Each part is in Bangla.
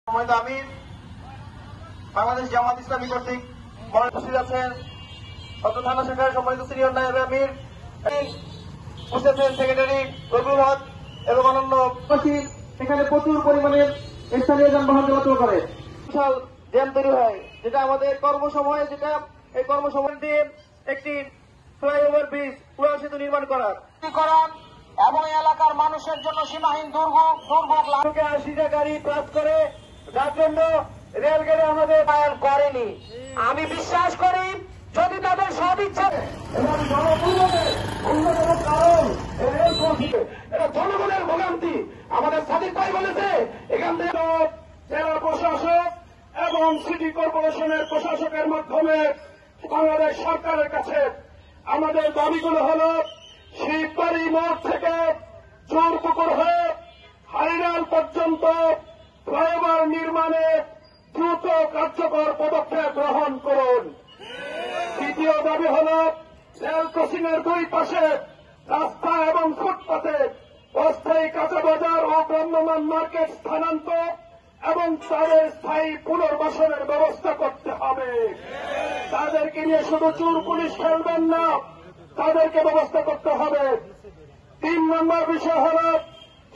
আমি বাংলাদেশ জামাত ইসলামী কর্তৃক উপস্থিত আছেন থানা শাখার সম্মানিত সিনিয়র নায়েব আমির, উপস্থিত আছেন সেক্রেটারি রবিউল হক এবং অন্যান্য উপস্থিত। এখানে প্রচুর পরিমাণে স্থানীয় যানবাহন চলাচল করে, বিশাল জ্যাম তৈরি হয়, যেটা আমাদের কর্মসময়ে এই কর্মসময় দিয়ে একটি ফ্লাইওভার ব্রিজ পুরো সেতু নির্মাণ করা এবং এলাকার মানুষের জন্য সীমাহীন দুর্ভোগ 80 গাড়ি প্লাস করে, যার জন্য রেলগাড়ি আমাদের বায়ান করেনি। আমি বিশ্বাস করি যদি তাদের সদিচ্ছা এবং জনপূর্ণদের অন্যতম কারণ রেল কর্তৃপক্ষ, এটা জনগণের ভোগান্তি। আমাদের সাদিক ভাই বলেছে এখান থেকে জেলা প্রশাসক এবং সিটি কর্পোরেশনের প্রশাসকের মাধ্যমে বাংলাদেশ সরকারের কাছে আমাদের দাবিগুলো হল শিববাড়ি মোড় থেকে জোরপুকুর হয়ে হাইরাল পর্যন্ত ফ্লাইওভার নির্মাণে দ্রুত কার্যকর পদক্ষেপ গ্রহণ করুন। দ্বিতীয় দাবি হল রেল ক্রসিং এর দুই পাশে রাস্তা এবং ফুটপাতে অস্থায়ী কাঁচা বাজার ও ভ্রাম্যমাণ মার্কেট স্থানান্তর এবং তাদের স্থায়ী পুনর্বাসনের ব্যবস্থা করতে হবে। তাদেরকে নিয়ে শুধু চোর পুলিশ খেলবেন না, তাদেরকে ব্যবস্থা করতে হবে। 3 নম্বর বিষয় হল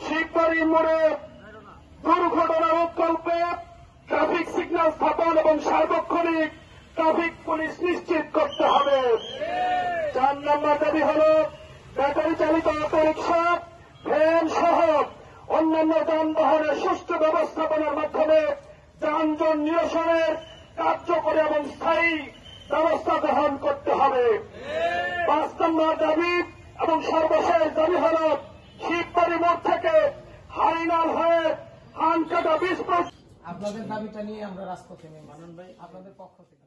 শিববাড়ি মোড়ে দুর্ঘটনা রোধকল্পে ট্রাফিক সিগন্যাল স্থাপন এবং সার্বক্ষণিক ট্রাফিক পুলিশ নিশ্চিত করতে হবে। 4 নম্বর দাবি হল ব্যাটারি চালিত অটোরিকশা, ভ্যান সহ অন্যান্য যানবাহনের সুষ্ঠু ব্যবস্থাপনার মাধ্যমে যানজট নিরসনের কার্যকরী এবং স্থায়ী ব্যবস্থা গ্রহণ করতে হবে। 5 নম্বর দাবি এবং সর্বশেষ দাবি হল শিববাড়ি মোড় থেকে হারিনাল হয়ে হানকাটা 20। আপনাদের দাবিটা নিয়ে আমরা রাজপথে নেমে মানন ভাই আপনাদের পক্ষ থেকে